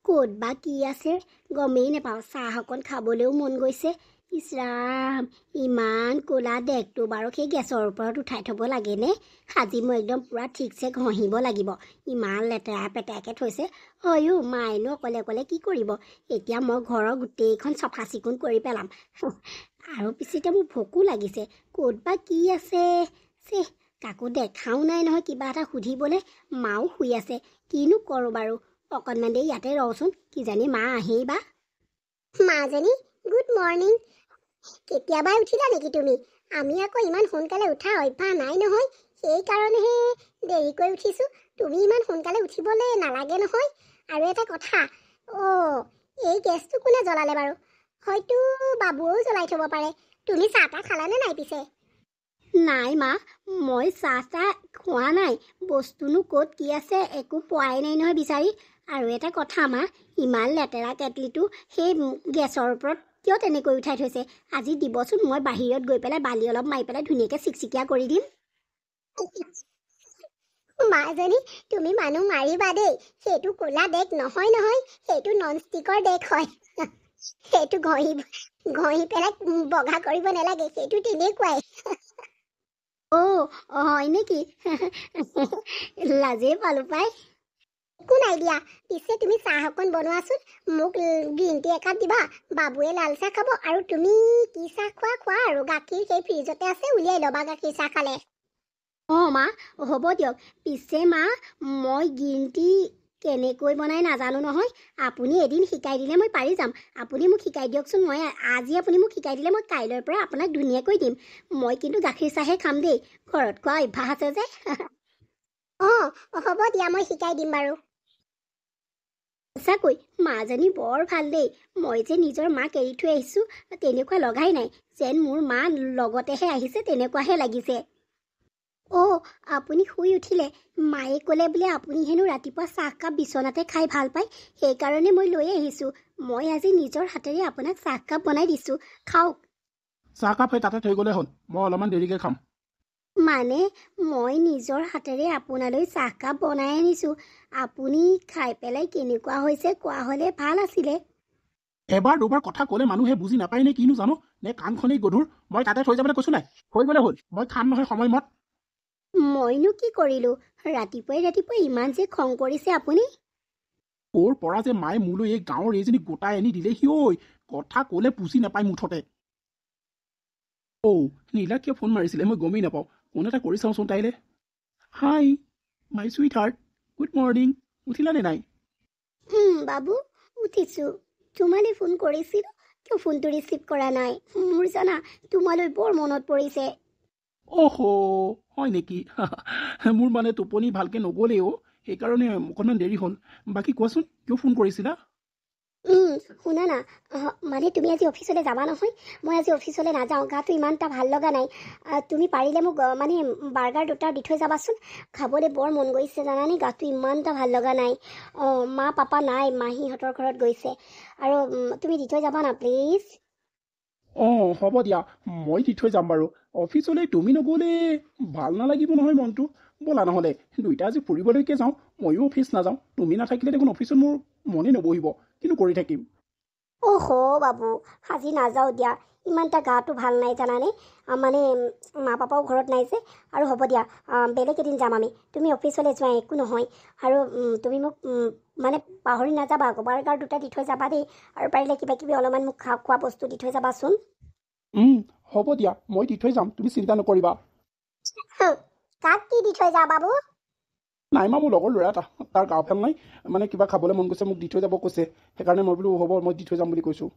ক'ত বা কি আছে গমেই নাপাওঁ। চাহ অকণ খাবলৈও মন গৈছে। ইছ ৰাম, ইমান ক'লা ডেকটো বাৰু সেই গেছৰ ওপৰত উঠাই থ'ব লাগেনে? আজি মই একদম পূৰা ঠিকছে ঘঁহিব লাগিব। ইমান লেতেৰা পেতেৰাকৈ থৈছে। হয়ো মায়েনো অকলে অকলে কি কৰিব? এতিয়া মই ঘৰৰ গোটেইখন চফা চিকুণ কৰি পেলাম। আৰু পিছতে মোৰ ভোকো লাগিছে। ক'ত বা কি আছে? কাকো দেখাও নাই নহয় কিবা এটা সুধিবলৈ। মাও শুই আছে। কিনো কৰোঁ বাৰু, অকণমান দেৰি ইয়াতে ৰওঁচোন, কিজানি মা আহেই বা। মাজনী, গুড মৰ্ণিং। কেতিয়াবা উঠিলা নেকি তুমি? আমি আকৌ ইমান সোনকালে উঠা অভ্যাস নাই নহয়, সেইকাৰণেহে দেৰিকৈ উঠিছোঁ। তুমি ইমান সোনকালে উঠিবলৈ নালাগে নহয়। আৰু এটা কথা, এই গেছটো কোনে জ্বলালে বাৰু? হয়তো বাবুৱেও জ্বলাই থ'ব পাৰে। তুমি চাহ তাহ খালানে নাই পিছে? নাই মা, মই চাহ তাহ খোৱা নাই। বস্তুনো ক'ত কি আছে একো পোৱাই নাই নহয় বিচাৰি। আৰু এটা কথা মা, ইমান লেতেৰা কেটলিটো সেই গেছৰ ওপৰত কিয় তেনেকৈ উঠাই থৈছে? আজি দিবচোন, মই বাহিৰত গৈ পেলাই বালি অলপ মাৰি পেলাই ধুনীয়াকৈ চিকচিকীয়া কৰি দিম। মাজনী, তুমি মানুহ মাৰিবা দেই। সেইটো ক'লা ডেক নহয় নহয়, সেইটো নন ষ্টিকৰ ডেক হয়। সেইটো ঘঁহি পেলাই বগা কৰিব নালাগে, সেইটো তেনেকুৱাই। হয় নেকি? লাজেই পালো পাই। একো নাই দিয়া। পিছে তুমি চাহ অকণ বনোৱাচোন, মোক গ্ৰীণ টি একাপ দিবা। বাবুৱে লাল চাহ খাব, আৰু তুমি কি চাহ খোৱা আৰু। গাখীৰ সেই ফ্ৰিজতে আছে, উলিয়াই ল'বা গাখীৰ চাহ খালে। মা, হ'ব দিয়ক। পিছে মা, মই গ্ৰীণ টি কেনেকৈ বনাই নাজানো নহয়। আপুনি এদিন শিকাই দিলে মই পাৰি যাম। আপুনি মোক শিকাই দিয়কচোন। আজি আপুনি মোক শিকাই দিলে মই কাইলৈৰ পৰা আপোনাক ধুনীয়াকৈ দিম। মই কিন্তু গাখীৰ চাহে খাম দেই, ঘৰত খোৱা অভ্যাস আছে যে। হ'ব দিয়া, মই শিকাই দিম বাৰু। সঁচাকৈ মাজনী বৰ ভাল দেই। মই যে নিজৰ মাক এৰি থৈ আহিছোঁ তেনেকুৱা লগাই নাই, যেন মোৰ মা লগতেহে আহিছে তেনেকুৱাহে লাগিছে। আপুনি শুই উঠিলে? মায়ে ক'লে বোলে আপুনি হেনো ৰাতিপুৱা চাহকাপ বিচনাতে খাই ভাল পায়, সেইকাৰণে মই লৈ আহিছোঁ। মই আজি নিজৰ হাতেৰে আপোনাক চাহকাপ বনাই দিছোঁ, খাওক। চাহকাপ সেই তাতে থৈ গ'লে হ'ল, মই অলপমান দেৰিকৈ খাম। মানে মই নিজৰ হাতেৰে আপোনালৈ চাহকাপ বনাই আনিছোঁ। আপুনি খাই পেলাই কেনেকুৱা হৈছে কোৱা হ'লে ভাল আছিলে। এবাৰ দুবাৰ কথা ক'লে মানুহে বুজি নাপায় নে কিনো জানো, নে কাণখনেই গধুৰ? মই তাতে থৈ যাবলৈ কৈছোঁ নাই, থৈ গ'লে হ'ল। মই খাম নহয় সময়মত। মইনো কি কৰিলোঁ? ৰাতিপুৱাই ইমান যে খং কৰিছে আপুনি। ক'ৰ পৰা যে মায়ে মোলৈ এই গাঁৱৰ এইজনী গোটাই আনি দিলেহি ঐ, কথা ক'লে বুজি নাপায় মুঠতে। নীলা কিয় ফোন মাৰিছিলে মই গমেই নাপাওঁ। ফোন এটা কৰি চাওঁচোন তাইলে। Hi my sweet heart, good morning. উঠিলানে নাই? বাবু, উঠিছোঁ। তোমালৈ ফোন কৰিছিলোঁ, কিয় ফোনটো ৰিচিভ কৰা নাই? মোৰ জানা তোমালৈ বৰ মনত পৰিছে। হয় নেকি? মোৰ মানে টোপনি ভালকৈ নগ'লেই সেইকাৰণে অকণমান দেৰি হ'ল। বাকী কোৱাচোন, কিয় ফোন কৰিছিলা? শুনা না, মানে তুমি আজি অফিচলৈ যাবা নহয়? মই আজি অফিচলৈ নাযাওঁ, গাটো ইমান এটা ভাল লগা নাই। তুমি পাৰিলে মোক মানে বাৰ্গাৰ দুটা দি থৈ যাবাচোন। খাবলৈ বৰ মন গৈছে জানানে, গাটো ইমান এটা ভাল লগা নাই। মা পাপা নাই, মাহীহঁতৰ ঘৰত গৈছে। আৰু তুমি দি থৈ যাবা না প্লিজ। হ'ব দিয়া, মই দি থৈ যাম বাৰু। অফিচলৈ তুমি নগ'লে ভাল নালাগিব নহয় মনটো। ব'লা নহ'লে দুইটা আজি ফুৰিবলৈকে যাওঁ। ময়ো অফিচ নাযাওঁ, তুমি নাথাকিলে দেখোন অফিচত মোৰ মনে নবহিব। কিনো কৰি থাকিম? বাবু, আজি নাযাওঁ দিয়া। ইমান এটা গাটো ভাল নাই জানানে, মানে মা পাপাও ঘৰত নাই যে। আৰু হ'ব দিয়া, বেলেগ এদিন যাম আমি। তুমি অফিচলৈ যোৱা, একো নহয়। আৰু তুমি মোক মানে পাহৰি নাযাবা আকৌ, বাৰ্গাৰ দুটা দি থৈ যাবা দেই। আৰু পাৰিলে কিবা কিবি অলপমান মোক খোৱা বস্তু দি থৈ যাবাচোন। হ'ব দিয়া, মই দি থৈ যাম, তুমি চিন্তা নকৰিবা। কাক কি দি থৈ যা বাবু? নাই মোৰ লগৰ ল'ৰা এটা, তাৰ গা ভাল নাই, মানে কিবা খাবলৈ মন গৈছে, মোক দি থৈ যাব কৈছে। সেইকাৰণে মই বোলো হ'ব, মই দি থৈ যাম বুলি কৈছোঁ।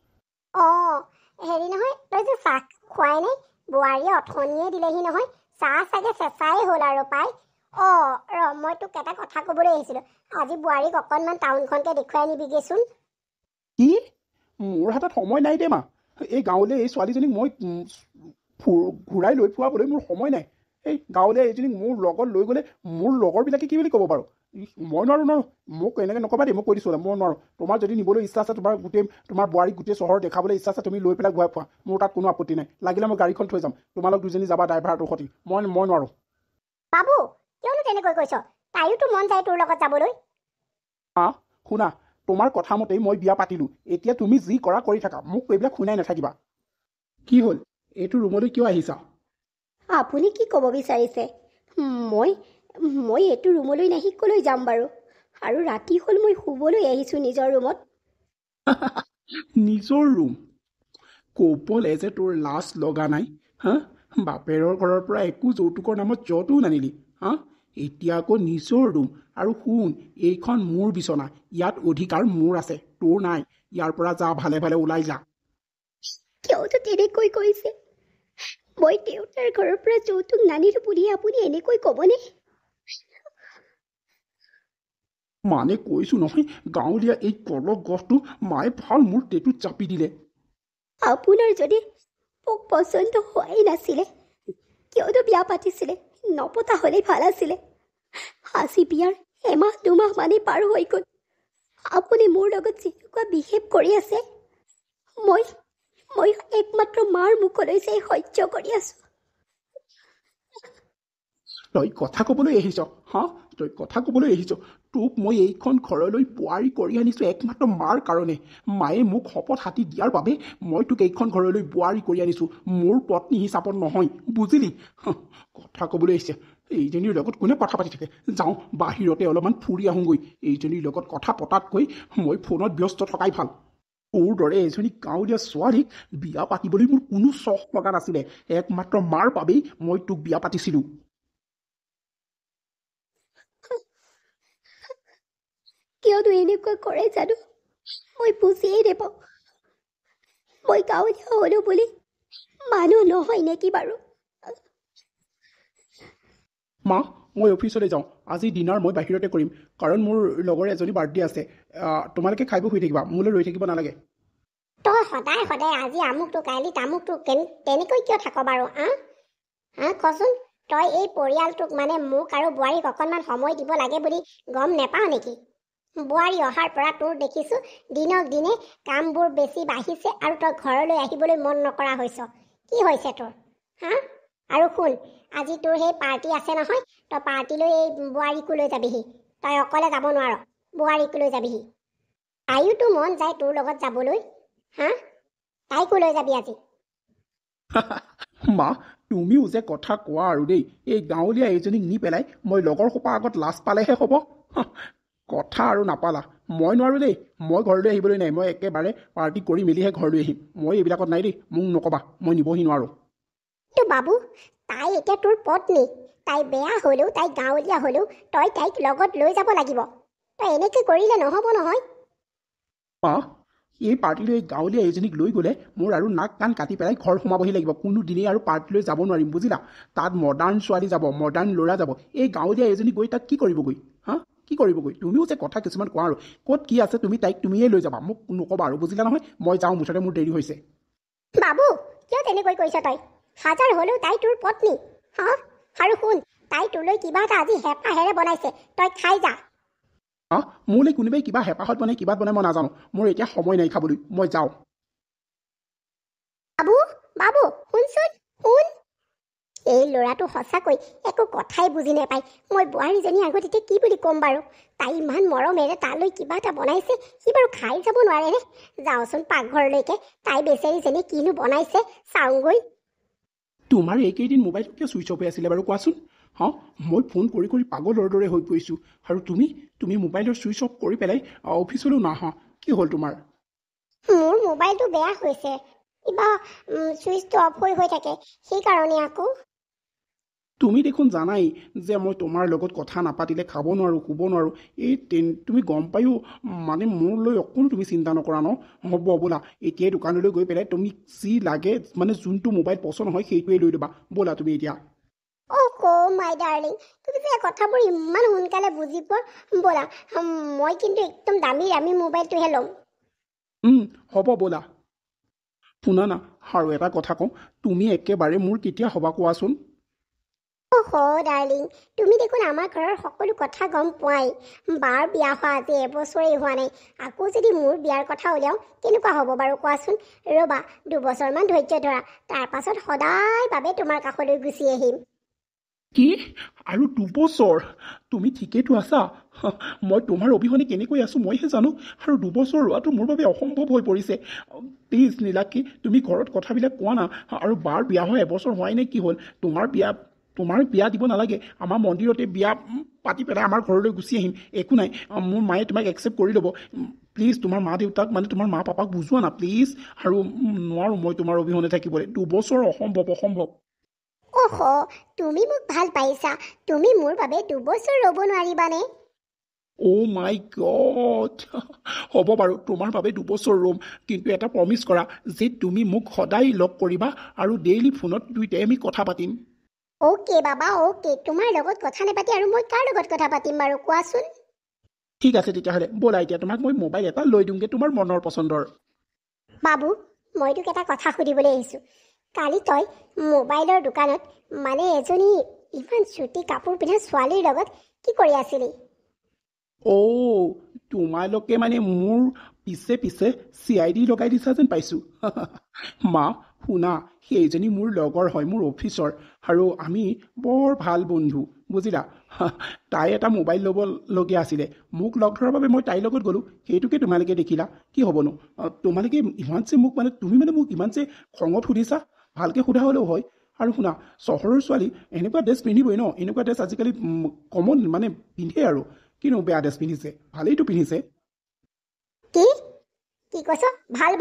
হেৰি নহয়, তই যে চাহ খুৱাই নাই, বোৱাৰীয়ে অথনিয়ে দিলেহি নহয়। চাহ চাগে চেঁচাই হ'ল আৰু পাই। মই তোক এটা কথা ক'বলৈ আহিছিলোঁ। আজি বোৱাৰীক অকণমান টাউনখনকে দেখুৱাই আনিবিগেচোন। কি? মোৰ হাতত সময় নাই দে মা। এই গাঁৱলৈ এই ছোৱালীজনীক মই ঘূৰাই লৈ ফুৰাবলৈ মোৰ সময় নাই। এই গাঁৱলৈ এইজনীক মোৰ লগত লৈ গ'লে মোৰ লগৰবিলাকে কি বুলি ক'ব বাৰু? মই নোৱাৰোঁ। মোক এনেকৈ নক'বা দেই, মই কৈ দিছোঁ, মই নোৱাৰোঁ। তোমাৰ যদি নিবলৈ ইচ্ছা আছে, তোমাৰ বোৱাৰীক গোটেই চহৰ দেখাবলৈ ইচ্ছা আছে, তুমি লৈ পেলাই ঘূৰাই ফুৰা। মোৰ তাত কোনো আপত্তি নাই। লাগিলে মই গাড়ীখন থৈ যাম, তোমালোক দুজনী যাবা ড্ৰাইভাৰটোৰ সৈতে। মই নোৱাৰোঁ। বাবু, কিয়নো তেনেকৈ কৈছ? তাইয়োতো মন যায় তোৰ লগত যাবলৈ। শুনা, তোমাৰ কথা মতেই মই বিয়া পাতিলোঁ। এতিয়া তুমি যি কৰা কৰি থাকা, মোক এইবিলাক শুনাই নাথাকিবা। কি হ'ল, এইটো ৰুমলৈ কিয় আহিছা? আপুনি কি ক'ব বিচাৰিছে? মই মই এইটো ৰুমলৈ নাহি ক'লৈ যাম বাৰু? আৰু ৰাতি হ'ল, মই শুবলৈ আহিছোঁ নিজৰ ৰুমত। নিজৰ ৰুম? ক'বলৈ যে তোৰ লাজ লগা নাই? হা, বাপেৰৰ ঘৰৰ পৰা একো যৌতুকৰ নামত য'তো নানিলি। হা, এতিয়া আকৌ নিজৰ ৰুম। আৰু শুন, এইখন মোৰ বিচনা, ইয়াত অধিকাৰ মোৰ আছে, তোৰ নাই। ইয়াৰ পৰা যা, ভালে ভালে ওলাই যা। কিয়তো তেনেকৈ কৈছে? মই দেউতাৰ ঘৰৰ পৰা যৌতুক নানিলোঁ বুলি আপুনি এনেকৈ ক'বনে? মানে কৈছো নহয়, গাঁৱলীয়া এই কলক গছটো মায়ে ভাল মোৰ টেটুত চাপি দিলে। আপোনাৰ যদি মোক পচন্দ হোৱাই নাছিলে, কিয়নো বিয়া পাতিছিলে? নপতা হ'লেই ভাল আছিলে। আজি বিয়াৰ এমাহ দুমাহ মানেই পাৰ হৈ গ'ল। আপুনি মোৰ লগত যেনেকুৱা বিহেভ কৰি আছে, মই একমাত্ৰ মাৰ মুখলৈ চাই সহ্য কৰি আছোঁ। তই কথা ক'বলৈ আহিছ? হা, তই কথা ক'বলৈ আহিছ? তোক মই এইখন ঘৰলৈ বোৱাৰী কৰি আনিছোঁ একমাত্ৰ মাৰ কাৰণে। মায়ে মোক শপত হাতি দিয়াৰ বাবে মই তোক এইখন ঘৰলৈ বোৱাৰী কৰি আনিছোঁ, মোৰ পত্নী হিচাপত নহয়, বুজিলি? কথা ক'বলৈ আহিছে। এইজনীৰ লগত কোনে কথা পাতি থাকে? যাওঁ বাহিৰতে অলপমান ফুৰি আহোঁগৈ। এইজনীৰ লগত কথা পতাতকৈ মই ফোনত ব্যস্ত থকাই ভাল। তোৰ দৰে এজনী গাঁৱলীয়া ছোৱালীক বিয়া পাতিবলৈ মোৰ কোনো চখ লগা নাছিলে। একমাত্ৰ মাৰ বাবেই মই তোক বিয়া পাতিছিলোঁ। কিয়নো এনেকুৱা কৰে জানো? মই বুজিয়েই নাপাওঁ। মই গাঁৱলীয়া হ'লো বুলি মানুহ নহয় নেকি বাৰু? মা, মই অফিচলৈ যাওঁ। আজি ডিনাৰ মই বাহিৰতে কৰিম, কাৰণ মোৰ লগৰ এজনী বাৰ্থডে আছে। তোমালোকে খাই বৈ শুই থাকিবা, মোলৈ ৰৈ থাকিব নালাগে। তই সদায় সদায় আজি আমুকটো কাইলি তামুকটো তেনেকৈ কিয় থাক বাৰু? কচোন, তই এই পৰিয়ালটোক মানে মোক আৰু বোৱাৰীক অকণমান সময় দিব লাগে বুলি গম নেপাওঁ নেকি? বোৱাৰী অহাৰ পৰা তোৰ দেখিছোঁ দিনক দিনে কামবোৰ বেছি বাঢ়িছে আৰু তই ঘৰলৈ আহিবলৈ মন নকৰা হৈছ। কি হৈছে তোৰ? আৰু শুন, আজি তোৰ সেই পাৰ্টি আছে নহয়, তই পাৰ্টিলৈ এই বোৱাৰীকো লৈ যাবিহি। তই অকলে যাব নোৱাৰ, বোৱাৰীকো লৈ যাবিহি। তাইয়োতো মন যায় তোৰ লগত যাবলৈ। তাইকো লৈ যাবি আজি। মা, তুমিও যে কথা কোৱা আৰু দেই। এই গাঁৱলীয়া এইজনীক নি পেলাই মই লগৰ সোপা আগত লাজ পালেহে হ'ব। কথা আৰু নাপালা। মই নোৱাৰোঁ দেই, মই ঘৰলৈ আহিবলৈ নাই। মই একেবাৰে পাৰ্টি কৰি মেলিহে ঘৰলৈ আহিম। মই এইবিলাকত নাই দেই, মোক নক'বা, মই নিবহি নোৱাৰোঁ। তো বাবু, তাই এতিয়া তোৰ পত্নী। তাই বেয়া হ'লেও, তাই গাঁৱলীয়া হ'লেও তই তাইক লগত লৈ যাব লাগিব। তই এনেকৈ কৰিলে নহ'ব নহয়। মা, এই পাৰ্টিলৈ এই গাঁৱলীয়া এইজনীক লৈ গ'লে মোৰ আৰু নাক কাণ কাটি পেলাই ঘৰ সোমাবহি লাগিব। কোনো দিনেই আৰু পাৰ্টিলৈ যাব নোৱাৰিম, বুজিলা? তাত মডাৰ্ণ ছোৱালী যাব, মডাৰ্ণ ল'ৰা যাব। এই গাঁৱলীয়া এইজনী গৈ তাত কি কৰিবগৈ? কি কৰিবগৈ? তুমিও যে কথা কিছুমান কোৱা আৰু। ক'ত কি আছে তুমি তাইক তুমিয়ে লৈ যাবা, মোক নক'বা আৰু, বুজিলা নহয়? মই যাওঁ, মুঠতে মোৰ দেৰি হৈছে। বাবু, কিয় তেনেকৈ কৈছ তই? হাজাৰ হ'লেও তাই তোৰ পত্নী। আৰু শুন, তাই তোলৈ কিবা এটা আজি হেঁপাহেৰে বনাইছে, তই খাই যা। মোলৈ কোনোবাই কিবা হেঁপাহত বনাই কিবা বনাই মই নাজানো। মোৰ এতিয়া সময় নাই খাবলৈ, মই যাওঁ। বাবু, শুনচোন, শুন। এই ল'ৰাটো সঁচাকৈ একো কথাই বুজি নাপায়। মই বোৱাৰীজনী আগত এতিয়া কি বুলি ক'ম বাৰু? তাই ইমান মৰমেৰে তালৈ কিবা এটা বনাইছে, সি বাৰু খাই যাব নোৱাৰেনে? যাওঁচোন পাকঘৰলৈকে, তাই বেচেৰীজনী কিনো বনাইছে চাওঁগৈ। তোমাৰ এইকেইদিন মোবাইলটো কিয় ছুইচ অফ হৈ আছিলে বাৰু, কোৱাচোন? মই ফোন কৰি কৰি পাগলৰ দৰে হৈ পৰিছোঁ। আৰু তুমি মোবাইলৰ ছুইচ অফ কৰি পেলাই অফিচলৈও নাহা। কি হ'ল তোমাৰ? মোৰ মোবাইলটো বেয়া হৈছে, কিবা ছুইচটো অফ হৈ থাকে, সেইকাৰণে আকৌ। তুমি দেখোন জানাই যে মই তোমাৰ লগত কথা নাপাতিলে খাব নোৱাৰোঁ, শুব নোৱাৰোঁ। তুমি গম পায়ো মানে মোৰলৈ অকণো তুমি চিন্তা নকৰা ন? হ'ব বোলা, এতিয়াই দোকানলৈ গৈ পেলাই তুমি যি লাগে, মানে যোনটো মোবাইল পচন্দ হয় সেইটোৱে লৈ ল'বা। ব'লা তুমি এতিয়া। মাই ডাৰ্লিং, তুমি যে কথাবোৰ ইমান সোনকালে বুজি পোৱা। ব'লা, মই কিন্তু একদম দামী মোবাইলটোহে ল'ম। হ'ব ব'লা। শুনা না, আৰু এটা কথা কওঁ, তুমি একেবাৰে মোৰ কেতিয়া হ'বা কোৱাচোন? ডাৰ্লিং, তুমি দেখোন আমাৰ ঘৰৰ সকলো কথা গম পোৱাই। বাৰ বিয়া হোৱা আজি এবছৰেই হোৱা নাই, আকৌ যদি মোৰ বিয়াৰ কথা উলিয়াওঁ কেনেকুৱা হ'ব বাৰু কোৱাচোন? ৰ'বা, 2 বছৰমান ধৈৰ্য ধৰা, তাৰ পাছত সদায় বাবে তোমাৰ কাষলৈ গুচি আহিম। কি আৰু 2 বছৰ তুমি ঠিকেইতো আছা মই তোমাৰ অবিহনে কেনেকৈ আছো মইহে জানো আৰু 2 বছৰ ৰোৱাটো মোৰ বাবে অসম্ভৱ হৈ পৰিছে প্লিজ নীলাক্ষী তুমি ঘৰত কথাবিলাক কোৱা না আৰু বাৰ বিয়া হৈ এবছৰ হোৱাই নে কি হ'ল তোমাৰ বিয়া দিব নালাগে আমাৰ মন্দিৰতে বিয়া পাতি পেলাই আমাৰ ঘৰলৈ গুচি আহিম একো নাই মোৰ মায়ে তোমাক একচেপ্ট কৰি ল'ব প্লিজ তোমাৰ মা দেউতাক মানে তোমাৰ মা পাপাক বুজোৱা না প্লিজ আৰু নোৱাৰোঁ মই তোমাৰ অবিহনে থাকিবলৈ 2 বছৰ অসম্ভৱ অহ তুমি মোক ভাল পাইছা তুমি মোৰ বাবে 2 বছৰ ৰ'ব নোৱাৰিবানে অ' মাই গড হ'ব বাৰু তোমাৰ বাবে 2 বছৰ ৰুম কিন্তু এটা প্ৰমিছ কৰা যে তুমি মোক সদায় লগ কৰিবা আৰু ডেইলি ফোনত দুইটাই আমি কথা পাতিম অ'কে বাবা অ'কে তোমাৰ লগত কথা নাপাতি আৰু মই কাৰ লগত কথা পাতিম বাৰু কোৱাচোন ঠিক আছে তেতিয়াহ'লে ব'লা এতিয়া তোমাক মই মোবাইল এটা লৈ দিওঁগৈ তোমাৰ মনৰ পচন্দৰ বাবু মই তোক এটা কথা সুধিবলৈ আহিছোঁ কালি তই মোবাইলৰ দোকানত মানে এজনী ইমান চুটি কাপোৰ পিন্ধা ছোৱালীৰ লগত কি কৰি আছিলি অ' তোমালোকে মানে মোৰ পিছে পিছে CID লগাই দিছা যেন পাইছোঁ মা শুনা সেইজনী মোৰ লগৰ হয় মোৰ অফিচৰ আৰু আমি বৰ ভাল বন্ধু বুজিলা তাই এটা মোবাইল ল'বলগীয়া আছিলে মোক লগ ধৰাৰ বাবে মই তাইৰ লগত গ'লোঁ সেইটোকে তোমালোকে দেখিলা কি হ'বনো তোমালোকে ইমান যে মোক মানে তুমি মানে মোক ইমান যে খঙত সুধিছা ভালকৈ সোধা হ'লেও হয় আৰু শুনা চহৰৰ ছোৱালী এনেকুৱা ড্ৰেছ পিন্ধিবই ন এনেকুৱা ড্ৰেছ আজিকালি কমন মানে পিন্ধে আৰু কিনো বেয়া ড্ৰেছ পিন্ধিছে ভালেইটো পিন্ধিছে কি কি কৈছ ভাল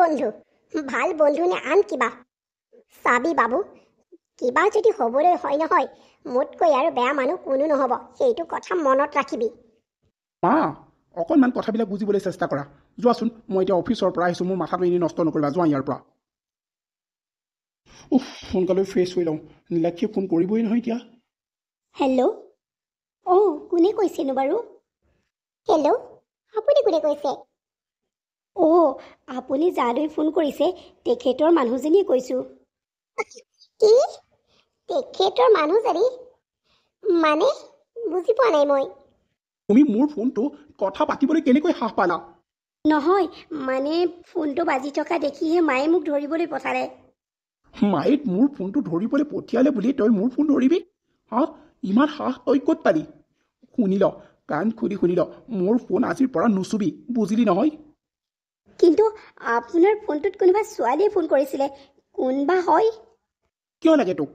বন্ধু নে আন কিবা চাবি বাবু কিবা যদি হ'বলৈ হয় নহয় মোতকৈ আৰু বেয়া মানুহ কোনো নহ'ব সেইটো কথা মনত ৰাখিবি মা অকণমান কথাবিলাক বুজিবলৈ চেষ্টা কৰা যোৱাচোন মই এতিয়া অফিচৰ পৰা আহিছোঁ মোৰ মাথাটো এনেই নষ্ট নকৰিবা যোৱা ইয়াৰ পৰা সোনকালে ফ্ৰেছ হৈ লওঁ নীলাক্ষীয়ে ফোন কৰিবই নহয় এতিয়া হেল্ল' অঁ কোনে কৈছেনো বাৰু হেল্ল' আপুনি কোনে কৈছে অ' আপুনি যালৈ ফোন কৰিছে তেখেতৰ মানুহজনীয়ে কৈছোঁ কি তেখেতৰ মানুহজনী মানে বুজি পোৱা নাই মই তুমি মোৰ ফোনটো কথা পাতিবলৈ কেনেকৈ সাহ পালা নহয় মানে ফোনটো বাজি থকা দেখিহে মায়ে মোক ধৰিবলৈ পঠালে মায়ে মোৰ ফোনটো ধৰিবলৈ পঠিয়ালে বুলি তই মোৰ ফোন ধৰিবি হা ইমান সাহ তই ক'ত পালি শুনি ল কাণ খুলি শুনি ল মোৰ ফোন আজিৰ পৰা নুচুবি বুজিলি নহয় কিন্তু আপোনাৰ ফোনটোত কোনোবা ছোৱালীয়ে ফোন কৰিছিলে কোনবা হয় কিয় লাগে তোক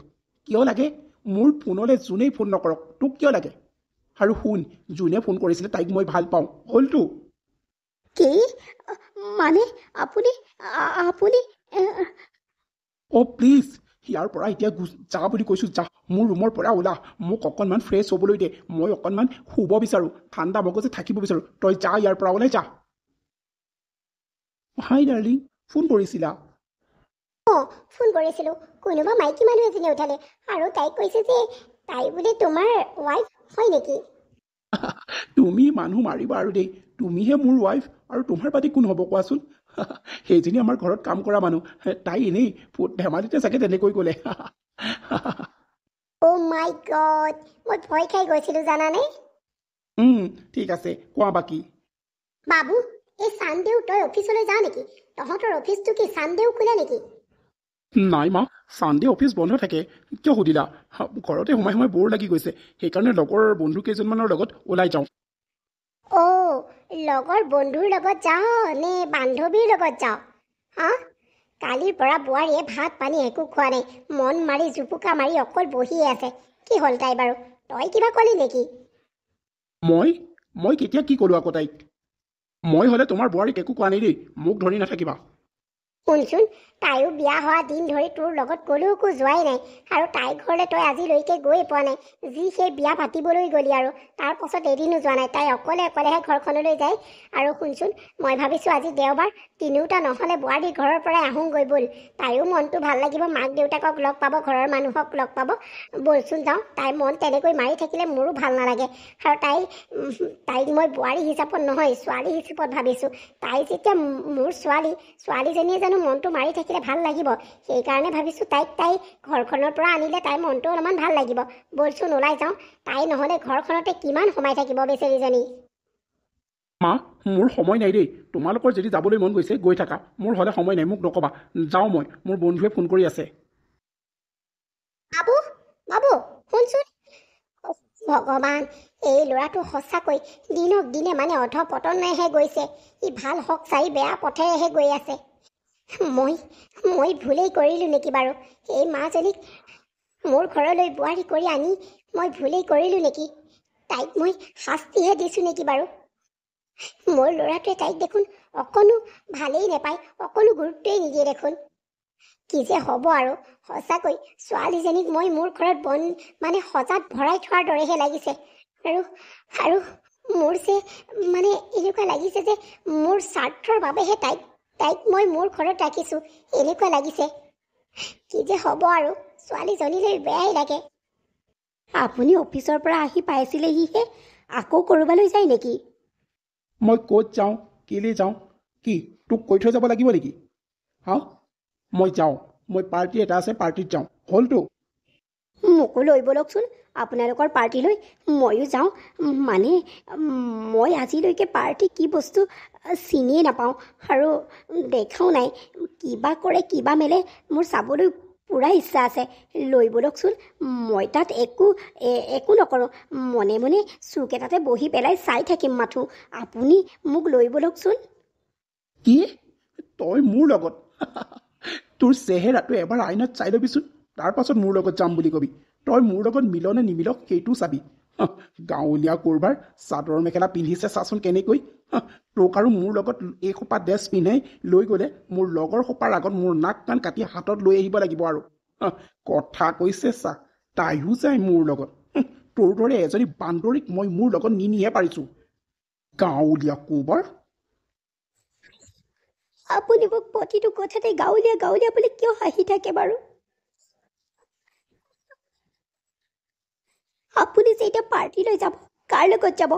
কিয় লাগে মোৰ ফোনলৈ যোনেই ফোন নকৰক তোক কিয় লাগে আৰু শুন যোনে ফোন কৰিছিলে তাইক মই ভাল পাওঁ হ'লতো কি মানে আপুনি আপুনি অ' প্লিজ ইয়াৰ পৰা এতিয়া যা বুলি কৈছোঁ যা মোৰ ৰুমৰ পৰা ওলা মোক অকণমান ফ্ৰেছ হ'বলৈ দে মই অকণমান শুব বিচাৰোঁ ঠাণ্ডা মগজে থাকিব বিচাৰোঁ তই যা ইয়াৰ পৰা ওলাই যা হাই ডাৰ্লিং ফোন কৰিছিলা অঁ ফোন কৰিছিলোঁ কোনোবা মাইকী মানুহ এজনী উঠালে আৰু তাইক কৈছে যে তাই বোলে তোমাৰ ৱাইফ হয় নেকি তুমি মানুহ মাৰিবা আৰু দেই তুমিহে মোৰ ৱাইফ আৰু তোমাৰ বাদে কোন হ'ব কোৱাচোন সেইজনী আমাৰ ঘৰত কাম কৰা মানুহ তাই এনেই ধেমালিতে চাগে তেনেকৈ ক'লে অ' মাই গড মই ভয় খাই গৈছিলোঁ জানানে ঠিক আছে কোৱা বাকী বাবু এই চানডেও তই অফিচলৈ যাওঁ নেকি তহঁতৰ অফিচটো কি চানডেও খোলে নেকি নাই মা চানডে অফিচ বন্ধ থাকে কিয় সুধিলা ঘৰতে সোমাই সোমাই বৰ লাগি গৈছে সেইকাৰণে লগৰ বন্ধু কেইজনমানৰ লগত ওলাই যাওঁ অ' লগৰ বন্ধুৰ লগত যাওঁ নে বান্ধৱীৰ লগত যাওঁ হা কালিৰ পৰা বোৱাৰীয়ে ভাত পানী একো খোৱা নাই মন মাৰি জুপুকা মাৰি অকল বহিয়ে আছে কি হ'ল তাই বাৰু তই কিবা ক'লি নেকি মই কেতিয়া কি ক'লোঁ আকৌ তাইক মই হ'লে তোমাৰ বোৱাৰীক একো কোৱা নাই দেই মোক ধৰি নাথাকিবা শুনচোন তাইও বিয়া হোৱা দিন ধৰি তোৰ লগত ক'লৈকো যোৱাই নাই আৰু তাইৰ ঘৰলৈ তই আজিলৈকে গৈয়ে পোৱা নাই যি সেই বিয়া পাতিবলৈ গ'লি আৰু তাৰ পাছত এদিনো যোৱা নাই তাই অকলে অকলেহে ঘৰখনলৈ যায় আৰু শুনচোন মই ভাবিছোঁ আজি দেওবাৰ তিনিওটা নহ'লে বোৱাৰী ঘৰৰ পৰাই আহোঁগৈ ব'ল তাইৰো মনটো ভাল লাগিব মাক দেউতাকক লগ পাব ঘৰৰ মানুহক লগ পাব ব'লচোন যাওঁ তাইৰ মন তেনেকৈ মাৰি থাকিলে মোৰো ভাল নালাগে আৰু তাইক মই বোৱাৰী হিচাপত নহয় ছোৱালী হিচাপত ভাবিছোঁ তাই যেতিয়া মোৰ ছোৱালীজনীয়ে জানো মনটো মাৰি থাকিলে ভাল লাগিব সেইকাৰণে ভাবিছোঁ তাই ঘৰখনৰ পৰা আনিলে তাইৰ মনটো অলপমান ভাল লাগিব ব'লচোন ওলাই যাওঁ তাই নহ'লে ঘৰখনতে কিমান সোমাই থাকিব বেচেৰীজনী মা মোৰ সময় নাই দেই তোমালোকৰ যদি যাবলৈ মন গৈছে গৈ থাকা মোৰ হ'লে সময় নাই মোক নক'বা যাওঁ মই মোৰ বন্ধুৱে ফোন কৰি আছে বাবু শুনচোন ভগৱান, এই ল'ৰাটো সঁচাকৈ দিনক দিনে মানে অধপতনেহে গৈছে। ই ভাল হওক চাই বেয়া পথেৰেহে গৈ আছে। মই ভুলেই কৰিলোঁ নেকি বাৰু? এই মাজনীক মোৰ ঘৰলৈ বোৱাৰী কৰি আনি মই ভুলেই কৰিলোঁ নেকি? তাইক মই শাস্তিহে দিছোঁ নেকি বাৰু? মোৰ ল'ৰাটোৱে তাইক দেখোন অকণো ভালেই নাপায়, অকণো গুৰুত্বই নিদিয়ে দেখোন। কি যে হ'ব আৰু, সঁচাকৈ ছোৱালীজনীক মই মোৰ ঘৰত মানে সজাত ভৰাই থোৱাৰ দৰেহে লাগিছে। আৰু মোৰ যে মানে এনেকুৱা লাগিছে যে মোৰ স্বাৰ্থৰ বাবেহে তাইক মই মোৰ ঘৰত ৰাখিছোঁ, এনেকুৱা লাগিছে। কি যে হ'ব আৰু, ছোৱালীজনীলৈ বেয়াই লাগে। আপুনি অফিচৰ পৰা আহি পাইছিলেহিহে, আকৌ ক'ৰবালৈ যায় নেকি? মই ক'ত যাওঁ, কেলৈ যাওঁ, কি তোক কৈ থৈ যাব লাগিব নেকি? হা, মই যাওঁ, মই পাৰ্টি এটা আছে, পাৰ্টিত যাওঁ, হ'লতো। মোকো লৈ ব'লকচোন আপোনালোকৰ পাৰ্টিলৈ, ময়ো যাওঁ। মানে মই আজিলৈকে পাৰ্টি কি বস্তু চিনিয়ে নাপাওঁ আৰু দেখাও নাই। কিবা কৰে কিবা মেলে মোৰ চাবলৈ পূৰা ইচ্ছা আছে। লৈ ব'লকচোন, মই তাত একো নকৰোঁ, মনে মনে চুক এটাতে বহি পেলাই চাই থাকিম মাথো। আপুনি মোক লৈ ব'লকচোন। কি, তই মোৰ লগত? তোৰ চেহেৰাটো এবাৰ আইনাত চাই ল'বিচোন, তাৰ পাছত মোৰ লগত যাম বুলি কবি। তই মোৰ লগত মিলনে নিমিলক সেইটো চাবি। গাঁৱলীয়া কৰবাৰ চাদৰ মেখেলা পিন্ধিছে চাচোন কেনেকৈ। তোক আৰু মোৰ লগত এই সোপা ড্ৰেছ পিন্ধাই লৈ গ'লে মোৰ লগৰ সোপাৰ আগত মোৰ নাক কাণ কাটি হাতত লৈ আহিব লাগিব আৰু। কথা কৈছে চা, তাইও যায় মোৰ লগত। তোৰ দৰে এজনী বান্দৰীক মই মোৰ লগত নিনিহে পাৰিছোঁ। গাঁৱলীয়া কৰবাৰ। আপুনি মোক প্ৰতিটো কথাতে গাঁৱলীয়া বুলি কিয় হাঁহি থাকে বাৰু? আপুনি যে এতিয়া পাৰ্টিলৈ যাব, কাৰ লগত যাব?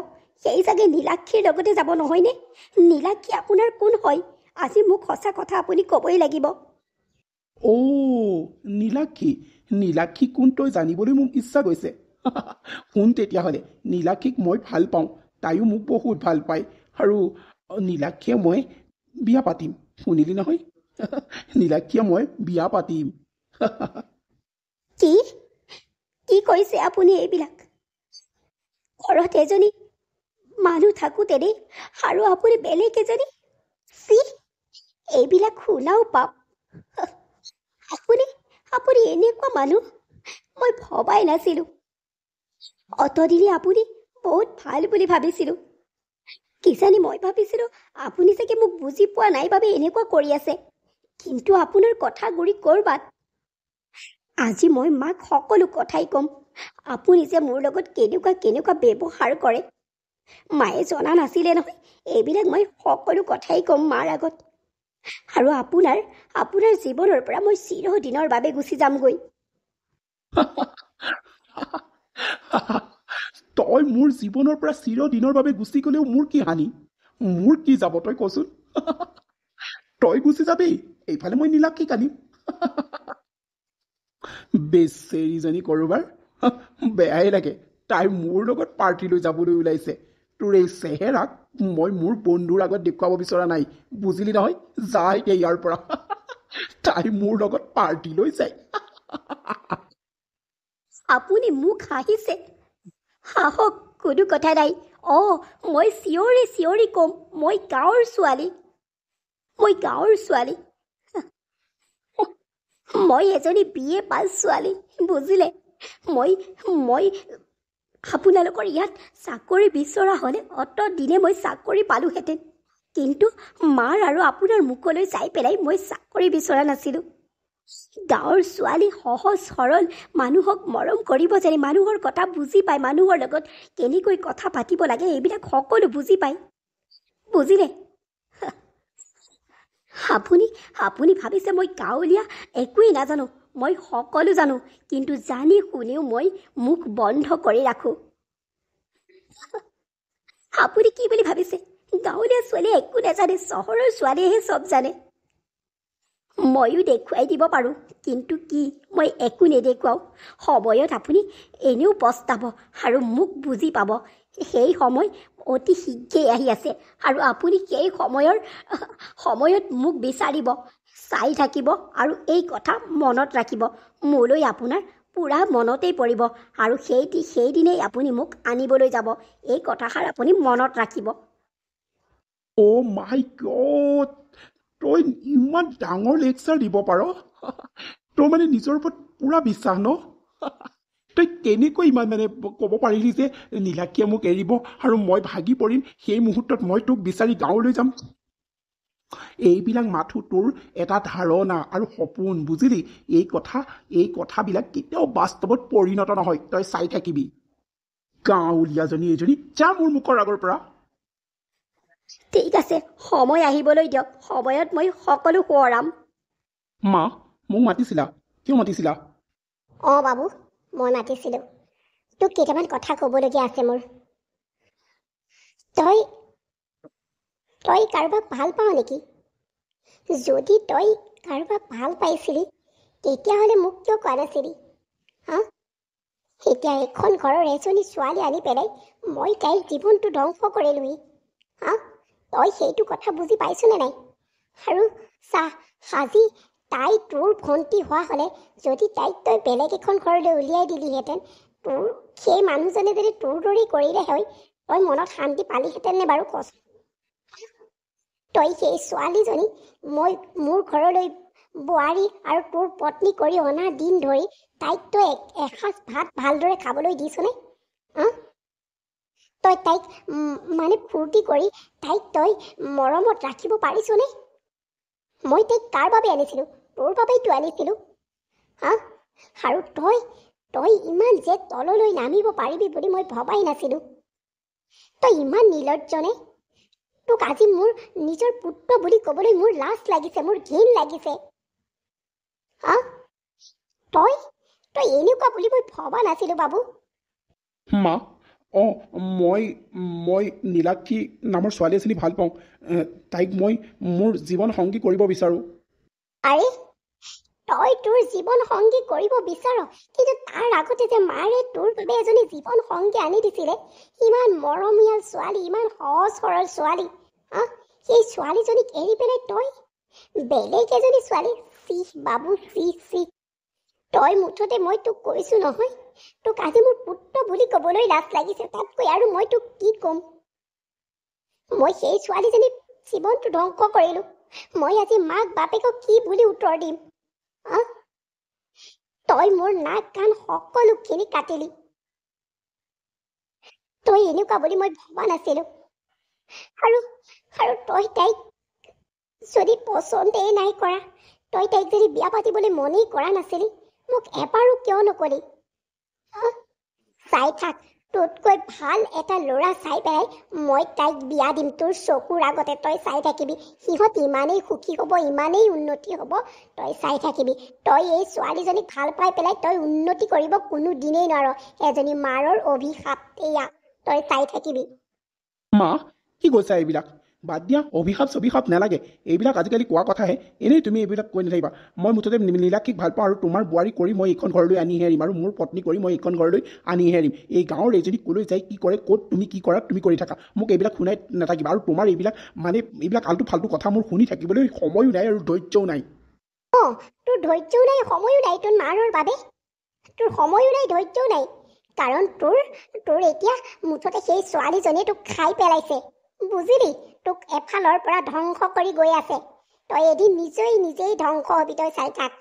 সেই চাগে নীলাক্ষীৰ লগতে যাব নহয়নে? নীলাক্ষী আপোনাৰ কোন হয়? আজি মোক সঁচা কথা আপুনি ক'বই লাগিব। নীলাক্ষী কোন তই জানিবলৈ মোক ইচ্ছা গৈছে। শুন তেতিয়াহ'লে, নীলাক্ষীক মই ভাল পাওঁ, তাইও মোক বহুত ভাল পায়, আৰু নীলাক্ষীয়ে মই বিয়া পাতিম। শুনিলি নহয়? নীলাক্ষীয়ে মই বিয়া পাতিম। কি কি কৈছে আপুনি এইবিলাক? ঘৰত এজনী মানুহ থাকোঁতে দেই, আৰু আপুনি বেলেগ এজনী? এইবিলাক শুনাও পাপ। আপুনি এনেকুৱা মানুহ মই ভবাই নাছিলোঁ। অতদিনে আপুনি বহুত ভাল বুলি ভাবিছিলোঁ। কিজানি মই ভাবিছিলোঁ আপুনি চাগে মোক বুজি পোৱা নাই বাবে এনেকুৱা কৰি আছে, কিন্তু আপোনাৰ কথাগুৰি ক'ৰবাত। আজি মই মাক সকলো কথাই ক'ম, আপুনি যে মোৰ লগত কেনেকুৱা ব্যৱহাৰ কৰে। মায়ে জনা নাছিলে নহয়, এইবিলাক মই সকলো কথাই ক'ম মাৰ আগত। আৰু আপোনাৰ জীৱনৰ পৰা মই চিৰদিনৰ বাবে গুচি যামগৈ। তই মোৰ জীৱনৰ পৰা চিৰদিনৰ বাবে গুচি গ'লেও মোৰ কি হানি, মোৰ কি যাব তই কচোন? তই গুচি যাবি, এইফালে মই নীলাক্ষীক আনিম। বেচেৰীজনী কৰোবাৰ, বেয়াই লাগে, তাই মোৰ লগত পাৰ্টিলৈ যাবলৈ ওলাইছে। তোৰ এই চেহেৰাক মই মোৰ বন্ধুৰ আগত দেখুৱাব বিচৰা নাই, বুজিলি নহয়? যা এতিয়া ইয়াৰ পৰা। তাই মোৰ লগত পাৰ্টিলৈ যায়। আপুনি মোক হাঁহিছে? সাহস কোনো কথা নাই। মই চিঞৰি ক'ম, মই গাঁৱৰ ছোৱালী। মই এজনী BA পাছ ছোৱালী, বুজিলে? মই আপোনালোকৰ ইয়াত চাকৰি বিচৰা হ'লে অতদিনে মই চাকৰি পালোহেঁতেন, কিন্তু মাৰ আৰু আপোনাৰ মুখলৈ চাই পেলাই মই চাকৰি বিচৰা নাছিলোঁ। গাঁৱৰ ছোৱালী সহজ সৰল, মানুহক মৰম কৰিব জানে, মানুহৰ কথা বুজি পায়, মানুহৰ লগত কেনেকৈ কথা পাতিব লাগে এইবিলাক সকলো বুজি পায়, বুজিলে? আপুনি ভাবিছে মই গাঁৱলীয়া একোৱেই নাজানো? মই সকলো জানো, কিন্তু জানি শুনিও মই মুখ বন্ধ কৰি ৰাখোঁ। আপুনি কি বুলি ভাবিছে? গাঁৱলীয়া ছোৱালীয়ে একো নাজানে, চহৰৰ ছোৱালীয়েহে চব জানে। ময়ো দেখুৱাই দিব পাৰোঁ, কিন্তু কি মই একো নেদেখুৱাওঁ। সময়ত আপুনি এনেও পস্তাব আৰু মোক বুজি পাব। সেই সময় অতি শীঘ্ৰেই আহি আছে, আৰু আপুনি সেই সময়ত মোক বিচাৰিব, চাই থাকিব, আৰু এই কথা মনত ৰাখিব, মোলৈ আপোনাৰ পূৰা মনতেই পৰিব আৰু সেইদিনেই আপুনি মোক আনিবলৈ যাব। এই কথাষাৰ আপুনি মনত ৰাখিব। অ' মাই গড, তই ইমান ডাঙৰ লেকচাৰ দিব পাৰ? তই মানে নিজৰ ওপৰত পুৰা বিশ্বাস ন? তই কেনেকৈ ইমান মানে ক'ব পাৰিলি যে নীলাক্ষীয়ে মোক এৰিব আৰু মই ভাগি পৰিম, সেই মুহূৰ্তত মই তোক বিচাৰি গাঁৱলৈ যাম? এইবিলাক মাথো তোৰ এটা ধাৰণা আৰু সপোন, বুজিলি? এই কথাবিলাক কেতিয়াও বাস্তৱত পৰিণত নহয়, তই চাই থাকিবি। গাঁৱলীয়াজনী এজনী, যা মোৰ মুখৰ আগৰ পৰা। ঠিক আছে, সময় আহিবলৈ দিয়ক, সময়ত মই সকলো সোঁৱৰাম। মা, মোক মাতিছিলা? কিয় মাতিছিলা? অঁ বাবু, মই মাতিছিলোঁ। তোক কেইটামান কথা ক'বলগীয়া আছে মোৰ। তই কাৰোবাক ভাল পাৱ নেকি? যদি তই কাৰোবাক ভাল পাইছিলি তেতিয়াহ'লে মোক কিয় কোৱা নাছিলি? হা? এতিয়া এখন ঘৰৰ এজনী ছোৱালী আনি পেলাই মই তাইৰ জীৱনটো ধ্বংস কৰিলোহি। হা? তই সেইটো কথা বুজি পাইছনে নাই? আৰু চাহ, আজি তাই তোৰ ভণ্টি হোৱা হ'লে যদি তাইক তই বেলেগ এখন ঘৰলৈ উলিয়াই দিলিহেঁতেন, তোৰ সেই মানুহজনে যদি তোৰ দৰেই কৰিলে হয়, তই মনত শান্তি পালিহেঁতেন নে বাৰু কচোন? তই সেই ছোৱালীজনী মই মোৰ ঘৰলৈ বোৱাৰী আৰু তোৰ পত্নী কৰি অনা দিন ধৰি তাইক তই এসাঁজ ভাত ভালদৰে খাবলৈ দিছনে? তই তাইক মানে ফূৰ্তি কৰি তাইক তই মৰমত ৰাখিব পাৰিছনে? মই তাইক কাৰ বাবে আনিছিলোঁ? তোৰ বাবেইতো আনিছিলোঁ। হা? আৰু তই ইমান যে তললৈ নামিব পাৰিবি বুলি মই ভবাই নাছিলোঁ। তই ইমান নিৰ্লজ্জনে? তোক আজি মোৰ নিজৰ পুত্ৰ বুলি ক'বলৈ মোৰ লাজ লাগিছে, মোৰ ঘিণ লাগিছে। হা? তই এনেকুৱা বুলি মই ভবা নাছিলোঁ বাবু। মা, মই নীলাক্ষী নামৰ ছোৱালী এজনী ভাল পাওঁ। তাইক মই মোৰ জীৱন সংগী কৰিব বিচাৰোঁ। আৰে, তই তোৰ জীৱন সংগী কৰিব বিচাৰ, কিন্তু তাৰ আগতে যে মাৰে তোৰ বাবে এজনী জীৱন সংগী আনি দিছিলে, ইমান মৰমীয়াল ছোৱালী, ইমান সহজ সৰল ছোৱালী, সেই ছোৱালীজনীক এৰি পেলাই তই বেলেগ এজনী ছোৱালী? চিহ বাবু, চিহ। তই মুঠতে মই তোক কৈছোঁ নহয়, তোক আজি মোৰ পুত্ৰ বুলি ক'বলৈ লাজ লাগিছে, তাতকৈ আৰু মই তোক কি ক'ম? মই সেই ছোৱালীজনীৰ জীৱনটো ধ্বংস কৰিলোঁ। মই আজি মাক বাপেকক কি বুলি উত্তৰ দিম? তই মোৰ নাক কাণ সকলোখিনি কাটিলি। তই এনেকুৱা বুলি মই ভবা নাছিলোঁ। আৰু তই তাইক যদি পচন্দেই নাই কৰা, তই তাইক যদি বিয়া পাতিবলৈ মনেই কৰা নাছিলি, মোক এবাৰো কিয় নকলি? চাই থাক, তোতকৈ ভাল এটা ল'ৰা চাই পেলাই মই তাইক বিয়া দিম। তোৰ চকুৰ আগতে তই চাই থাকিবি, সিহঁত ইমানেই সুখী হ'ব, ইমানেই উন্নতি হ'ব, তই চাই থাকিবি। তই এই ছোৱালীজনীক ভাল পাই পেলাই তই উন্নতি কৰিব কোনো দিনেই নোৱাৰ। এজনী মাৰৰ অভিশাপ এয়া, তই চাই থাকিবি। মা, কি কৈছা এইবিলাক? বাদ দিয়া, অভিশাপ নালাগে, এইবিলাক আজিকালি কোৱা কথাহে। এনেই তুমি এইবিলাক কৈ নাথাকিবা। মই মুঠতে নীলাক্ষীক ভাল পাওঁ আৰু তোমাৰ বোৱাৰী কৰি মই এইখন ঘৰলৈ আনিহে এৰিম, আৰু মোৰ পত্নী কৰি মই এইখন ঘৰলৈ আনিহে এৰিম। এই গাঁৱৰ এইজনী ক'লৈ যায়, কি কৰে, ক'ত তুমি কি কৰা, তুমি কৰি থাকা। মোক এইবিলাক শুনাই নাথাকিবা। আৰু তোমাৰ এইবিলাক আল্টু ফাল্টু কথা মোৰ শুনি থাকিবলৈ সময়ো নাই আৰু ধৈৰ্যও নাই। তোৰ ধৈৰ্যও নাই, সময়ো নাই তোৰ মাৰৰ বাবে। তোৰ সময়ো নাই, ধৈৰ্যও নাই, কাৰণ তোৰ এতিয়া মুঠতে সেই ছোৱালীজনীয়ে তোক খাই পেলাইছে, বুজিলি? তোক এফালৰ পৰা ধ্বংস কৰি গৈ আছে। তই এদিন নিজেই ধ্বংস হবি, তই চাই থাক।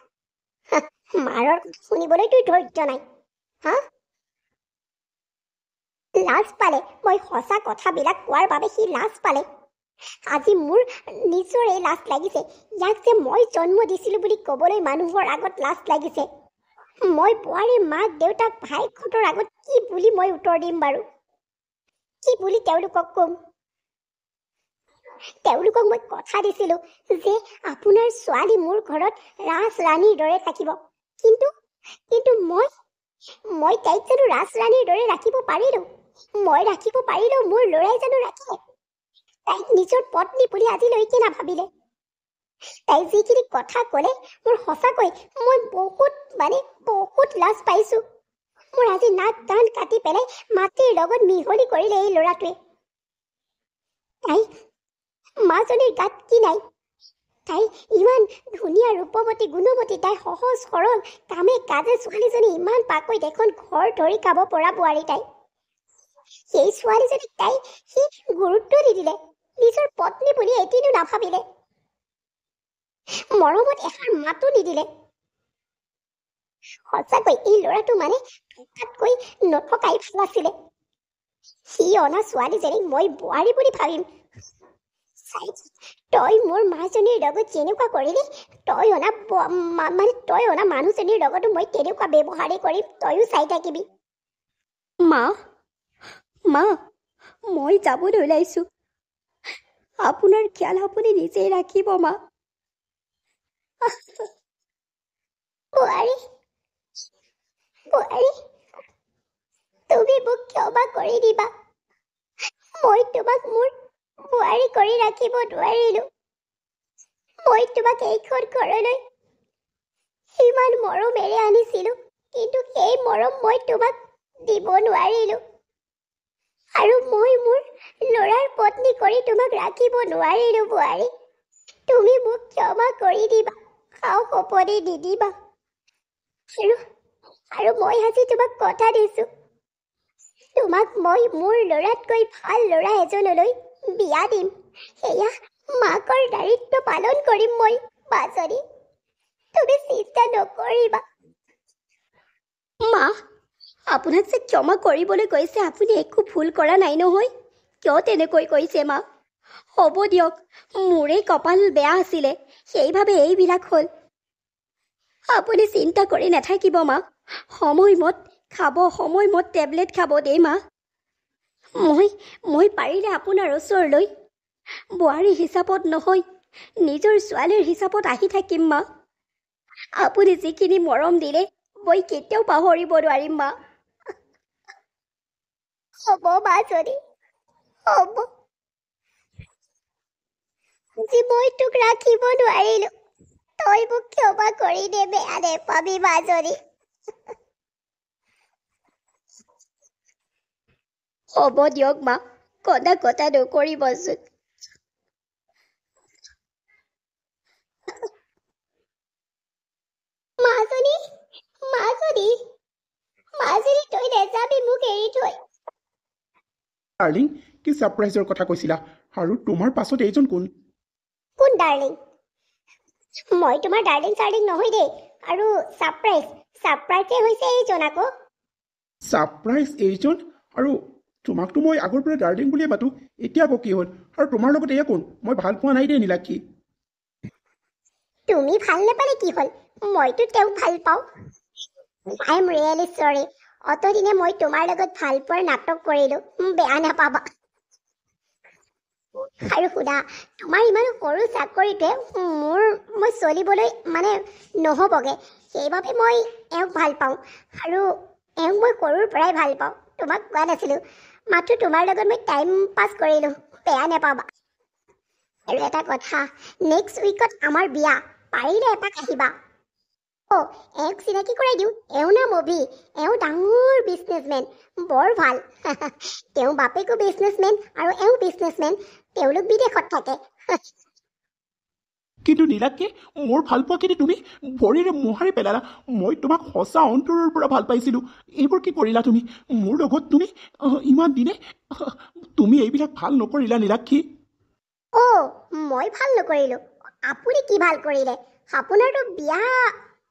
মাৰৰ শুনিবলৈ তোৰ ধৈৰ্য নাই। লাজ পালে, মই সঁচা কথাবিলাক কোৱাৰ বাবে সি লাজ পালে। আজি মোৰ নিজৰে লাজ লাগিছে। ইয়াক যে মই জন্ম দিছিলোঁ বুলি ক'বলৈ মানুহৰ আগত লাজ লাগিছে। মই বোৱাৰীৰ মাক দেউতাক ভাইকহঁতৰ আগত কি বুলি মই উত্তৰ দিম বাৰু? কি বুলি তেওঁলোকক ক'ম? তেওঁলোকক মই কথা দিছিলোঁ যে আপোনাৰ ছোৱালী মোৰ ঘৰত ৰাজৰাণীৰ দৰে থাকিব, কিন্তু মই তাইক জানো ৰাজৰাণীৰ দৰে ৰাখিব পাৰিলোঁ? মই ৰাখিব পাৰিলেও মোৰ ল'ৰাই জানো ৰাখিলে? তাইক নিজৰ পত্নী বুলি আজিলৈকে নাভাবিলে। তাই যিখিনি কথা ক'লে, মোৰ সঁচাকৈ মই বহুত লাজ পাইছোঁ। মোৰ আজি নাক কাণ কাটি পেলাই মাটিৰ লগত মিহলি কৰিলে এই ল'ৰাটোৱে। তাই মাজনীৰ গাত কি নাই? তাই ইমান ধুনীয়া ৰূপৱতী গুণৱতী তাই সহজ সৰল কামে কাজে ছোৱালীজনী ইমান পাকৈত এখন ঘৰ ধৰি খাব পৰা বোৱাৰী তাই সেই ছোৱালীজনীক তাই সি গুৰুত্ব নিদিলে নিজৰ পত্নী বুলি এদিনো নাভাবিলে মৰমত এষাৰ মাতো নিদিলে সঁচাকৈ এই ল'ৰাটো মানে থকাতকৈ নথকাই ভাল আছিলে সি অনা ছোৱালীজনীক মই বোৱাৰী বুলি ভাবিম তই মোৰ মাজনীৰ লগত যেনেকুৱা কৰিলি তই অনা মানুহজনীৰ লগতো মই তেনেকুৱা ব্যৱহাৰেই কৰিম তইও চাই থাকিবি মা মা মই যাবলৈ ওলাইছো আপোনাৰ খিয়াল আপুনি নিজেই ৰাখিব মা বোৱাৰী বোৱাৰী তুমি মোক ক্ষমা কৰি দিবা মই তোমাক মোৰ বোৱাৰী কৰি ৰাখিব নোৱাৰিলো মই তোমাক এইখন ঘৰলৈ ইমান মৰমেৰে আনিছিলো কিন্তু সেই মৰম মই তোমাক দিব নোৱাৰিলো আৰু মই মোৰ ল'ৰাৰ পত্নী কৰি তোমাক ৰাখিব নোৱাৰিলো বোৱাৰী তুমি মোক ক্ষমা কৰি দিবা সাহস সপনি নিদিবা আৰু মই আজি তোমাক কথা দিছো তোমাক মই মোৰ ল'ৰাতকৈ ভাল ল'ৰা এজনলৈ বিয়া দিম সেয়া মাকৰ দায়িত্ব পালন কৰিম মই মাজনী তুমি চিন্তা নকৰিবা মা আপোনাক যে ক্ষমা কৰিবলৈ কৈছে আপুনি একো ভুল কৰা নাই নহয় কিয় তেনেকৈ কৈছে মা হ'ব দিয়ক মোৰেই কপাল বেয়া আছিলে সেইভাৱে এইবিলাক হ'ল আপুনি চিন্তা কৰি নাথাকিব মা সময়মত খাব সময়মত টেবলেট খাব দেই মা মই পাৰিলে আপোনাৰ ওচৰলৈ বোৱাৰী হিচাপত নহয় নিজৰ ছোৱালীৰ হিচাপত আহি থাকিম মা আপুনি যিখিনি মৰম দিলে মই কেতিয়াও পাহৰিব নোৱাৰিম মা হ'ব মাজনী হ'ব যি মই তোক ৰাখিব নোৱাৰিলো তই মোক ক্ষমা কৰি দে বেয়া নেপাবি মাজনী হ'ব দিয়ক মা কটা কটা নকৰিবচোন মাজনী মাজনী মাজনী তই নেযাবি মোক এৰি থৈ ডাৰ্লিং কি ছাৰপ্ৰাইজৰ কথা কৈছিলা আৰু তোমাৰ পাছত এইজন কোন কোন ডাৰ্লিং মই তোমাৰ ডাৰ্লিং চাৰ্লিং নহয় দেই আৰু ছাৰপ্ৰাইজে হৈছে এইজন আকৌ ছাৰপ্ৰাইজ এইজন আৰু তোমাকতো মই আগৰ পৰা ডাৰ্লিং বুলিয়ে মাতো এতিয়া আকৌ কি হ'ল আৰু তোমাৰ লগত এয়া কোন মই ভাল পোৱা নাই দেই নীলাক্ষী তুমি ভাল নাপালে কি হ'ল মইতো তেওঁক ভাল পাওঁ আই এম ৰিয়েলি চৰি অতদিনে মই তোমাৰ লগত ভাল পোৱাৰ নাটক কৰিলো বেয়া নাপাবা আৰু শুনা তোমাৰ ইমান সৰু চাকৰিটোৱে মই চলিবলৈ মানে নহ'বগে সেইবাবে মই এওঁক ভাল পাওঁ আৰু এওঁক মই সৰুৰ পৰাই ভাল পাওঁ তোমাক কোৱা নাছিলো মাত্ৰ তোমাৰ লগত মই টাইম পাছ কৰিলো বেয়া নাপাবা আৰু এটা কথা নেক্সট উইকত আমাৰ বিয়া পাৰিলে এপাক আহিবা এওঁক চিনাকি কৰাই দিওঁ এওঁ নাম অভি এওঁ ডাঙৰ বিজনেছমেন বৰ ভাল তেওঁ বাপেকো বিজনেছমেন আৰু এওঁ বিজনেছমেন তেওঁলোক বিদেশত থাকে কিন্তু নীলাক্ষী মোৰ ভাল পোৱাখিনি তুমি ভৰিৰে মোহাৰি পেলালা মই তোমাক সঁচা অন্তৰৰ পৰা ভাল পাইছিলো এইবোৰ কি কৰিলা তুমি মোৰ লগত তুমি ইমান দিনে তুমি এইবিলাক ভাল নকৰিলা নীলাক্ষী মই ভাল নকৰিলো আপুনি কি ভাল কৰিলে আপোনাৰতো বিয়া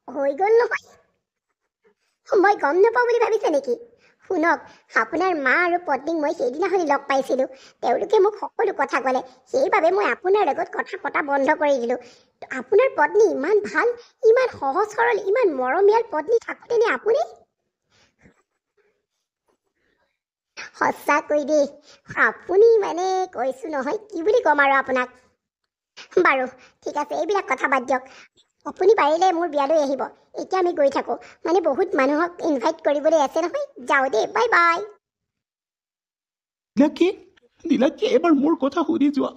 হৈ গ'ল নহয় মই গম নাপাওঁ বুলি ভাবিছে নেকি শুনক আপোনাৰ মা আৰু পত্নীক মই সেইদিনাখনি লগ পাইছিলো তেওঁলোকে মোক সকলো কথা ক'লে সেইবাবে মই আপোনাৰ লগত কথা পতা বন্ধ কৰি দিলো আপোনাৰ পত্নী ইমান ভাল ইমান সহজ সৰল ইমান মৰমীয়াল পত্নী থাকোঁতেনে আপুনি সঁচাকৈ দেই আপুনি মানে কৈছো নহয় কি বুলি ক'ম আৰু আপোনাক বাৰু ঠিক আছে এইবিলাক কথা বাদ দিয়ক আপুনি পাৰিলে মোৰ বিয়ালৈ আহিব এতিয়া আমি গৈ থাকো মানে বহুত মানুহক ইনভাইট কৰিবলৈ আছে নহয় যাওঁ দেই বাই বাই নীলাক্ষী এবাৰ মোৰ কথা শুনি যোৱা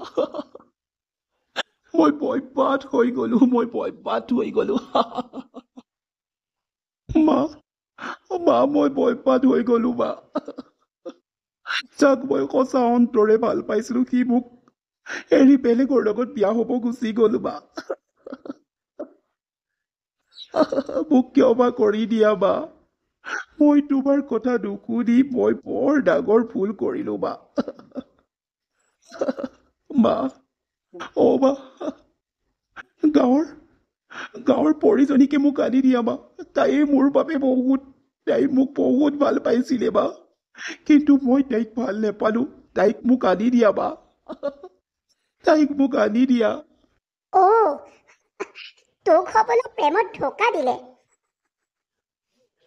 মই বয়বাদ হৈ গলো মা মই বয়বাদ হৈ গলো মা যাক মই সঁচা অন্তৰে ভাল পাইছিলো সি মোক এৰি বেলেগৰ লগত বিয়া হ'ব গুচি গ'লো বা মোক কিয় বা কৰি দিয়া বা মই তোমাৰ কথা নুশুনি মই বৰ ডাঙৰ ভুল কৰিলো বা মা অ মা গাঁৱৰ গাঁৱৰ পৰিজনীকে মোক আনি দিয়া মা তাইয়ে মোৰ বাবে তাই মোক বহুত ভাল পাইছিলে বা কিন্তু মই তাইক ভাল নেপালো তাইক মোক আনি দিয়া বা তাইক মোক আনি দিয়া অ' তোক সকলো প্ৰেমত ধোকা দিলে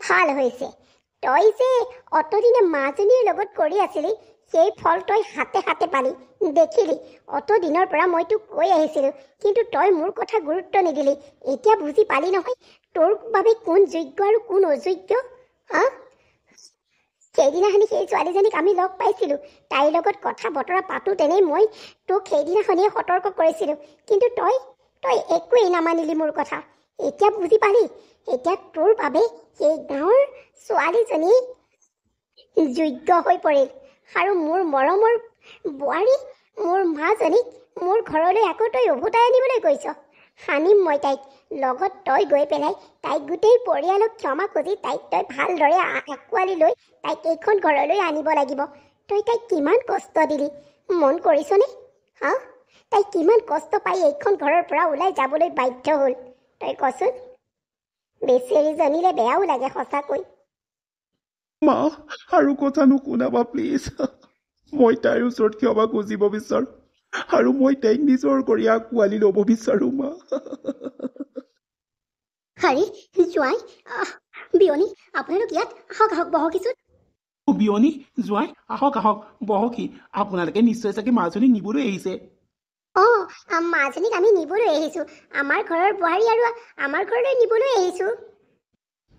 ভাল হৈছে তই যে অতদিনে মাজনীৰ লগত কৰি আছিলি সেই ফল তই হাতে হাতে পালি দেখিলি অতদিনৰ পৰা মই তোক কৈ আহিছিলোঁ কিন্তু তই মোৰ কথা গুৰুত্ব নিদিলি এতিয়া বুজি পালি নহয় তোৰ বাবে কোন যোগ্য আৰু কোন অযোগ্য হা সেইদিনাখনি সেই ছোৱালীজনীক আমি লগ পাইছিলোঁ তাইৰ লগত কথা বতৰা পাতোঁতেনেই মই তোক সেইদিনাখনিয়ে সতৰ্ক কৰিছিলোঁ কিন্তু তই একোৱেই নামানিলি মোৰ কথা এতিয়া বুজি পালি এতিয়া তোৰ বাবে সেই গাঁৱৰ ছোৱালীজনী যোগ্য হৈ পৰিল আৰু মোৰ মৰমৰ বোৱাৰী মোৰ মাজনীক মোৰ ঘৰলৈ আকৌ তই উভতাই আনিবলৈ গৈছ সানিম মই তাইক লগত তই গৈ পেলাই তাইক গোটেই পৰিয়ালক ক্ষমা খুজি তাইক তই ভালদৰে আঁকোৱালি লৈ তাইক এইখন ঘৰলৈ আনিব লাগিব তই তাইক কিমান কষ্ট দিলি মন কৰিছনে হা তাই কিমান কষ্ট পাই এইখন ঘৰৰ পৰা ওলাই যাবলৈ বাধ্য হ'ল তই কচোন বেচেৰীজনীলে বেয়াও লাগে সঁচাকৈ মা আৰু কথা নুশুনাবা প্লিজ মই তাইৰ ওচৰত ক্ষমা খুজিব বিচাৰো আৰু মই তাইক নিজৰ কৰি আঁকোৱালি ল'ব বিচাৰো মা আৰে জোঁৱাই বিয়নী আপোনালোক ইয়াত আহক আহক বহকিচোন বিয়নী জোঁৱাই আহক আহক বহকি আপোনালোকে নিশ্চয় চাগে মাজনীক নিবলৈ আহিছে অঁ মাজনীক আমি নিবলৈ আহিছোঁ আমাৰ ঘৰৰ বোৱাৰী আৰু আমাৰ ঘৰলৈ নিবলৈ আহিছোঁ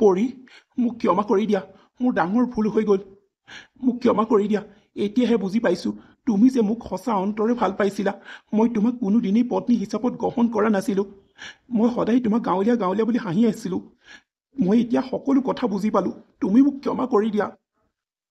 পৰি মোক ক্ষমা কৰি দিয়া মোৰ ডাঙৰ ভুল হৈ গ'ল মোক ক্ষমা কৰি দিয়া এতিয়াহে বুজি পাইছোঁ তুমি যে মোক সঁচা অন্তৰে ভাল পাইছিলা মই তোমাক কোনোদিনেই পত্নী হিচাপত গ্ৰহণ কৰা নাছিলোঁ মই সদায় তোমাক গাঁৱলীয়া গাঁৱলীয়া বুলি হাঁহি আছিলোঁ মই এতিয়া সকলো কথা বুজি পালোঁ তুমি মোক ক্ষমা কৰি দিয়া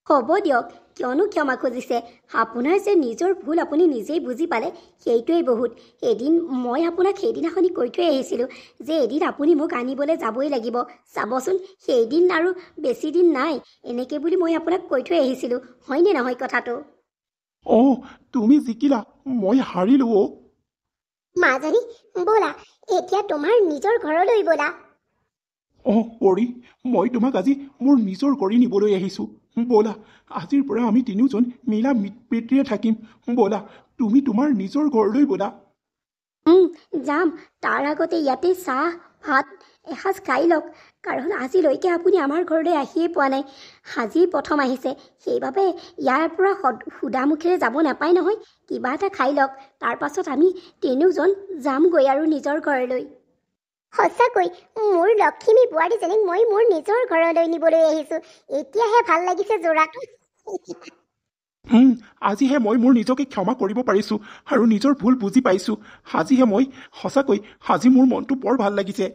হ'ব দিয়ক কিয়নো ক্ষমা খুজিছে আপোনাৰ যে নিজৰ ভুল আপুনি নিজেই বুজি পালে সেইটোৱেই বহুত এদিন মই আপোনাক সেইদিনাখনি কৈ থৈ আহিছিলোঁ যে এদিন আপুনি মোক আনিবলৈ যাবই লাগিব চাবচোন সেইদিন আৰু বেছি দিন নাই এনেকৈ বুলি মই আপোনাক কৈ থৈ আহিছিলোঁ হয়নে নহয় কথাটো অঁ তুমি জিকিলা মই হাৰিলো অ' মাজনী ব'লা এতিয়া তোমাৰ নিজৰ ঘৰলৈ ব'লা অঁ পৰি মই তোমাক আজি মোৰ নিজৰ কৰি নিবলৈ আহিছোঁ ব'লা আজিৰ পৰা আমি তিনিওজন মিলা প্ৰীতিৰে থাকিম ব'লা তুমি তোমাৰ নিজৰ ঘৰলৈ ব'লা যাম তাৰ আগতে ইয়াতে চাহ ভাত এসাঁজ খাই লওক কাৰণ আজিলৈকে আপুনি আমাৰ ঘৰলৈ আহিয়ে পোৱা নাই আজি প্ৰথম আহিছে সেইবাবে ইয়াৰ পৰা সুদা মুখেৰে যাব নাপায় নহয় কিবা এটা খাই লওক তাৰ পাছত আমি তিনিওজন যামগৈ আৰু নিজৰ ঘৰলৈ সঁচাকৈ মোৰ লক্ষ্মী বোৱাৰীজনীক মই মোৰ নিজৰ ঘৰলৈ নিবলৈ আহিছোঁ এতিয়াহে ভাল লাগিছে যোৰাটো আজিহে মই মোৰ নিজকে ক্ষমা কৰিব পাৰিছোঁ আৰু নিজৰ ভুল বুজি পাইছোঁ আজিহে মই সঁচাকৈ আজি মোৰ মনটো বৰ ভাল লাগিছে